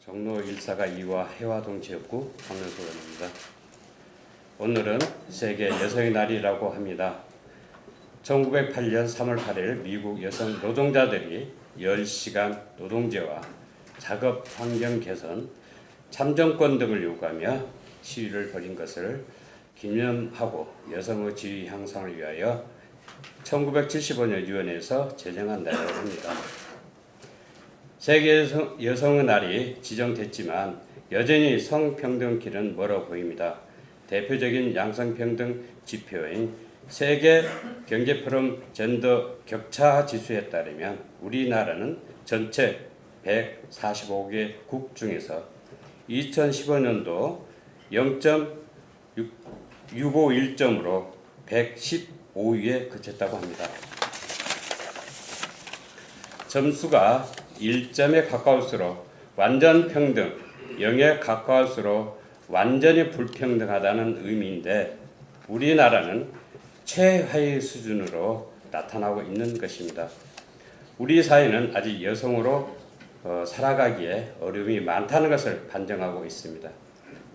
종로 1사가 2와 해화동 지역구 박명수입니다. 오늘은 세계 여성의 날이라고 합니다. 1908년 3월 8일 미국 여성 노동자들이 10시간 노동제와 작업 환경 개선, 참정권 등을 요구하며 시위를 벌인 것을 기념하고 여성의 지위 향상을 위하여 1975년 유엔에서 제정한 날이라고 합니다. 세계 여성의 날이 지정됐지만 여전히 성평등 길은 멀어 보입니다. 대표적인 양성평등 지표인 세계 경제포럼 젠더 격차 지수에 따르면 우리나라는 전체 145개국 중에서 2015년도 0.651점으로 115위에 그쳤다고 합니다. 점수가 1점에 가까울수록 완전 평등, 0에 가까울수록 완전히 불평등하다는 의미인데 우리나라는 최하위 수준으로 나타나고 있는 것입니다. 우리 사회는 아직 여성으로 살아가기에 어려움이 많다는 것을 반증하고 있습니다.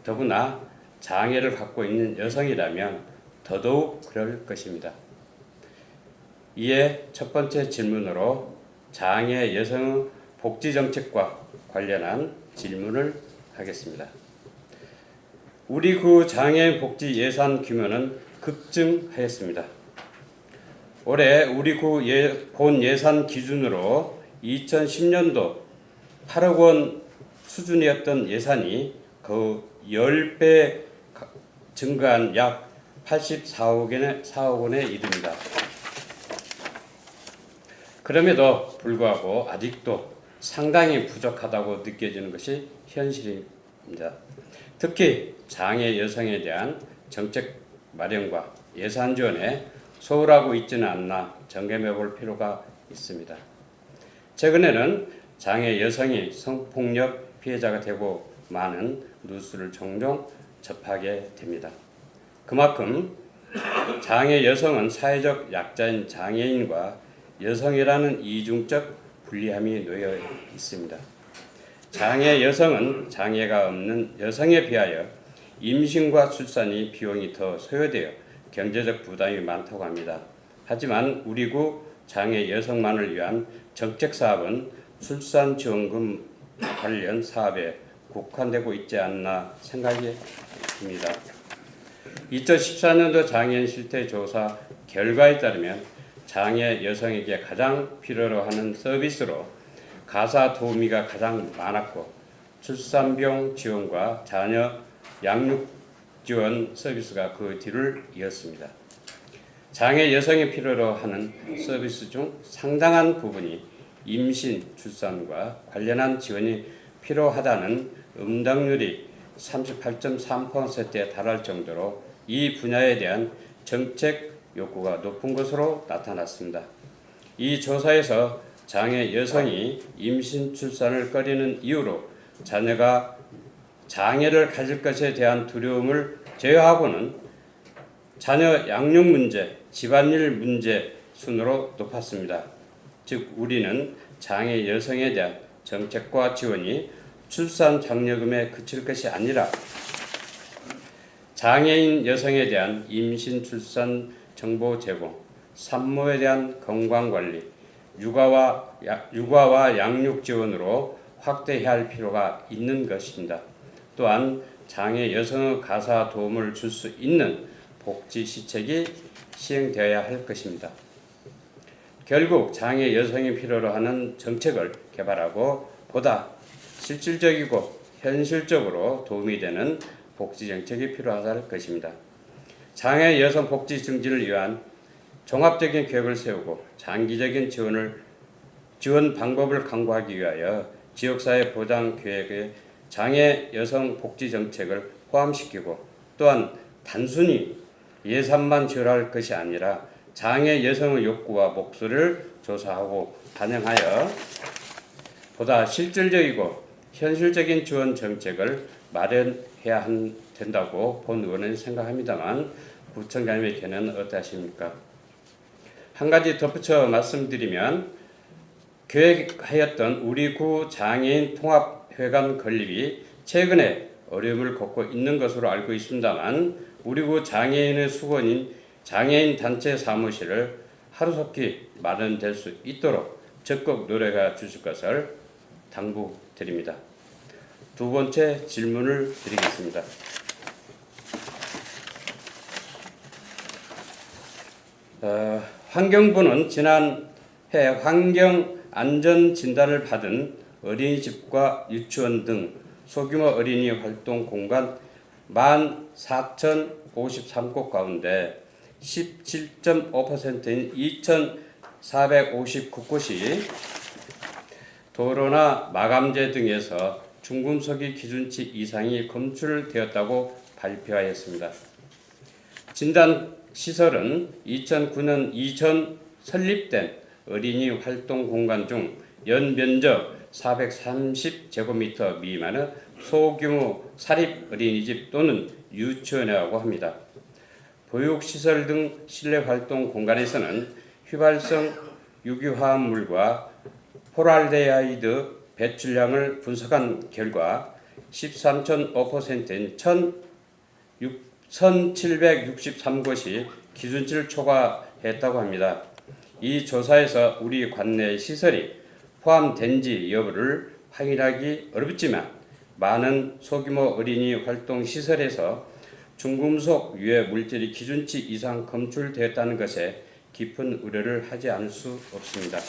더구나 장애를 갖고 있는 여성이라면 더더욱 그럴 것입니다. 이에 첫 번째 질문으로 장애 여성 복지 정책과 관련한 질문을 하겠습니다. 우리 구 장애인 복지 예산 규모는 급증하였습니다. 올해 우리 구 본 예산 기준으로 2010년도 8억 원 수준이었던 예산이 그 10배 증가한 약 84억 원에 이릅니다. 그럼에도 불구하고 아직도 상당히 부족하다고 느껴지는 것이 현실입니다. 특히 장애 여성에 대한 정책 마련과 예산 지원에 소홀하고 있지는 않나 점검해 볼 필요가 있습니다. 최근에는 장애 여성이 성폭력 피해자가 되고 많은 뉴스를 종종 접하게 됩니다. 그만큼 장애 여성은 사회적 약자인 장애인과 여성이라는 이중적 불리함이 놓여 있습니다. 장애 여성은 장애가 없는 여성에 비하여 임신과 출산이 비용이 더 소요되어 경제적 부담이 많다고 합니다. 하지만 우리 구 장애 여성만을 위한 정책 사업은 출산지원금 관련 사업에 국한되고 있지 않나 생각이 듭니다. 2014년도 장애인 실태 조사 결과에 따르면 장애 여성에게 가장 필요로 하는 서비스로 가사 도우미가 가장 많았고 출산비용 지원과 자녀 양육 지원 서비스가 그 뒤를 이었습니다. 장애 여성이 필요로 하는 서비스 중 상당한 부분이 임신, 출산과 관련한 지원이 필요하다는 응답률이 38.3%에 달할 정도로 이 분야에 대한 정책 욕구가 높은 것으로 나타났습니다. 이 조사에서 장애 여성이 임신, 출산을 꺼리는 이유로 자녀가 장애를 가질 것에 대한 두려움을 제외하고는 자녀 양육 문제, 집안일 문제 순으로 높았습니다. 즉 우리는 장애 여성에 대한 정책과 지원이 출산 장려금에 그칠 것이 아니라 장애인 여성에 대한 임신, 출산 정보 제공, 산모에 대한 건강관리, 육아와 양육 지원으로 확대해야 할 필요가 있는 것입니다. 또한 장애 여성의 가사 도움을 줄 수 있는 복지 시책이 시행되어야 할 것입니다. 결국 장애 여성이 필요로 하는 정책을 개발하고 보다 실질적이고 현실적으로 도움이 되는 복지 정책이 필요하다는 것입니다. 장애 여성 복지 증진을 위한 종합적인 계획을 세우고 장기적인 지원 방법을 강구하기 위하여 지역사회 보장 계획에 장애 여성 복지 정책을 포함시키고 또한 단순히 예산만 지원할 것이 아니라 장애 여성의 욕구와 목소리를 조사하고 반영하여 보다 실질적이고 현실적인 지원 정책을 마련해야 된다고 본 의원은 생각합니다만 구청장님의 견해는 어떠하십니까? 한 가지 덧붙여 말씀드리면 계획하였던 우리 구 장애인 통합 폐관 건립이 최근에 어려움을 겪고 있는 것으로 알고 있습니다만 우리 구 장애인의 수건인 장애인 단체 사무실을 하루속히 마련될 수 있도록 적극 노력해 주실 것을 당부드립니다. 두 번째 질문을 드리겠습니다. 환경부는 지난해 환경안전진단을 받은 어린이집과 유치원 등 소규모 어린이 활동 공간 14,053곳 가운데 17.5%인 2,459곳이 도로나 마감재 등에서 중금속이 기준치 이상이 검출되었다고 발표하였습니다. 진단 시설은 2009년 이전 설립된 어린이 활동 공간 중 연면적 430제곱미터 미만의 소규모 사립 어린이집 또는 유치원이라고 합니다. 보육시설 등 실내 활동 공간에서는 휘발성 유기화합물과 포랄데하이드 배출량을 분석한 결과 13.5%인 1,763곳이 기준치를 초과했다고 합니다. 이 조사에서 우리 관내 시설이 포함된지 여부를 확인하기 어렵지만 많은 소규모 어린이 활동 시설에서 중금속 유해 물질이 기준치 이상 검출되었다는 것에 깊은 우려를 하지 않을 수 없습니다.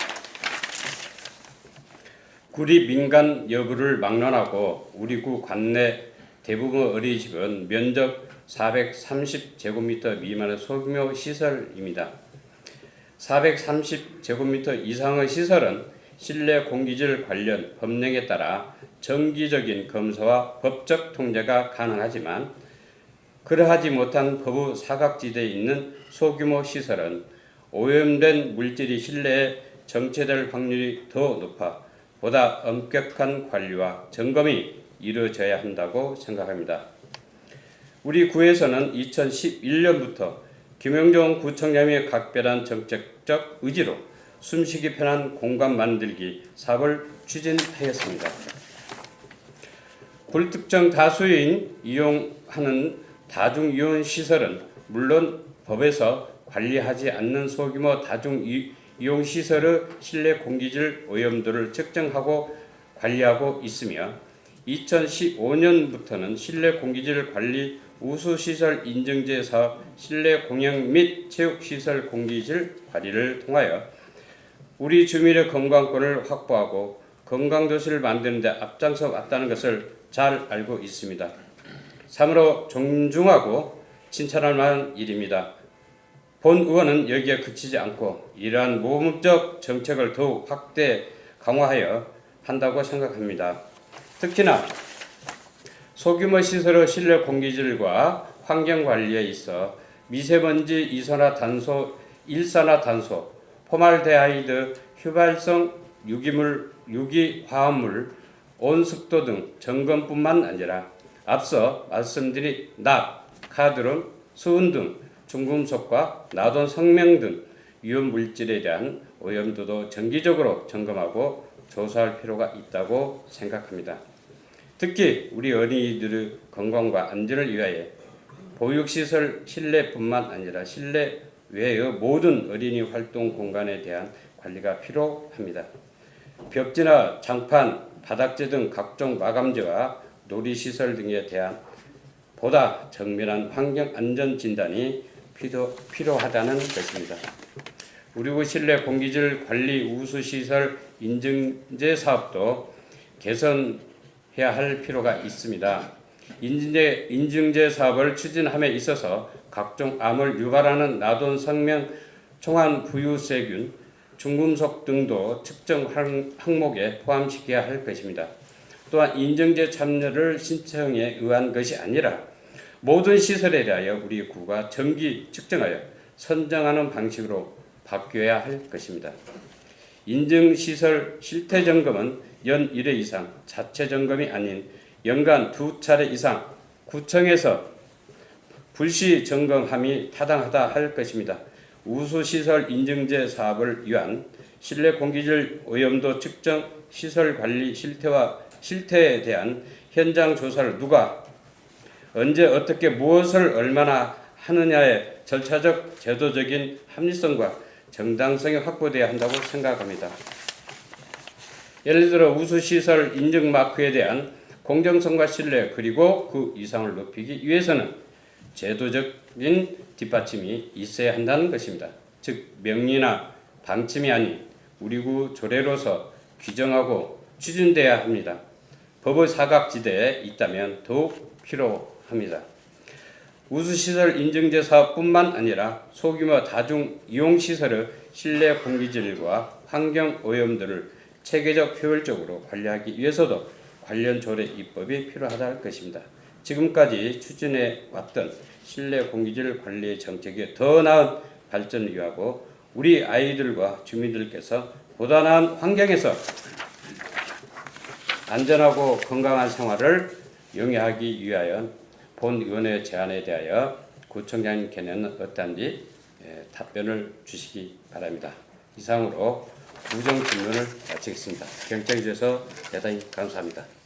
구립 민간 여부를 막론하고 우리 구 관내 대부분 어린이집은 면적 430제곱미터 미만의 소규모 시설입니다. 430제곱미터 이상의 시설은 실내 공기질 관련 법령에 따라 정기적인 검사와 법적 통제가 가능하지만 그러하지 못한 법의 사각지대에 있는 소규모 시설은 오염된 물질이 실내에 정체될 확률이 더 높아 보다 엄격한 관리와 점검이 이루어져야 한다고 생각합니다. 우리 구에서는 2011년부터 김영종 구청장의 각별한 정책적 의지로 숨쉬기 편한 공간 만들기 사업을 추진하였습니다. 불특정 다수인 이용하는 다중이용시설은 물론 법에서 관리하지 않는 소규모 다중이용시설의 실내 공기질 오염도를 측정하고 관리하고 있으며 2015년부터는 실내 공기질 관리 우수시설 인증제 사업 실내 공영 및 체육시설 공기질 관리를 통하여 우리 주민의 건강권을 확보하고 건강도시를 만드는 데 앞장서 왔다는 것을 잘 알고 있습니다. 참으로 존중하고 칭찬할 만한 일입니다. 본 의원은 여기에 그치지 않고 이러한 모범적 정책을 더욱 확대 강화하여 한다고 생각합니다. 특히나 소규모 시설의 실내 공기질과 환경관리에 있어 미세먼지 이산화탄소, 일산화탄소, 포말데하이드, 휘발성 유기화합물, 온습도 등 점검뿐만 아니라 앞서 말씀드린 납, 카드뮴, 수은 등 중금속과 나돈 성명 등 위험 물질에 대한 오염도도 정기적으로 점검하고 조사할 필요가 있다고 생각합니다. 특히 우리 어린이들의 건강과 안전을 위하여 보육시설 실내뿐만 아니라 실내 외의 모든 어린이 활동 공간에 대한 관리가 필요합니다. 벽지나 장판, 바닥재 등 각종 마감재와 놀이시설 등에 대한 보다 정밀한 환경 안전 진단이 필요하다는 것입니다. 우리 구 실내 공기질 관리 우수시설 인증제 사업도 개선해야 할 필요가 있습니다. 인증제 사업을 추진함에 있어서 각종 암을 유발하는 나돈 성명 총한 부유세균, 중금속 등도 측정 항목에 포함시켜야 할 것입니다. 또한 인증제 참여를 신청에 의한 것이 아니라 모든 시설에 대하여 우리 구가 정기 측정하여 선정하는 방식으로 바뀌어야 할 것입니다. 인증시설 실태점검은 연 1회 이상, 자체 점검이 아닌 연간 2차례 이상 구청에서 불시 점검함이 타당하다 할 것입니다. 우수시설 인증제 사업을 위한 실내 공기질 오염도 측정 시설 관리 실태와 실태에 대한 현장 조사를 누가 언제 어떻게 무엇을 얼마나 하느냐의 절차적 제도적인 합리성과 정당성이 확보되어야 한다고 생각합니다. 예를 들어 우수시설 인증 마크에 대한 공정성과 신뢰 그리고 그 이상을 높이기 위해서는 제도적인 뒷받침이 있어야 한다는 것입니다. 즉 명리나 방침이 아닌 우리구 조례로서 규정하고 추진돼야 합니다. 법의 사각지대에 있다면 더욱 필요합니다. 우수시설 인증제 사업뿐만 아니라 소규모 다중 이용시설의 실내 공기질과 환경 오염들을 체계적 효율적으로 관리하기 위해서도 관련 조례 입법이 필요하다 할 것입니다. 지금까지 추진해 왔던 실내 공기질 관리 정책의 더 나은 발전을 위하고 우리 아이들과 주민들께서 보다 나은 환경에서 안전하고 건강한 생활을 영위하기 위하여 본 의원의 제안에 대하여 구청장님께는 어떠한지 답변을 주시기 바랍니다. 이상으로 구정 질문을 마치겠습니다. 경청해 주셔서 대단히 감사합니다.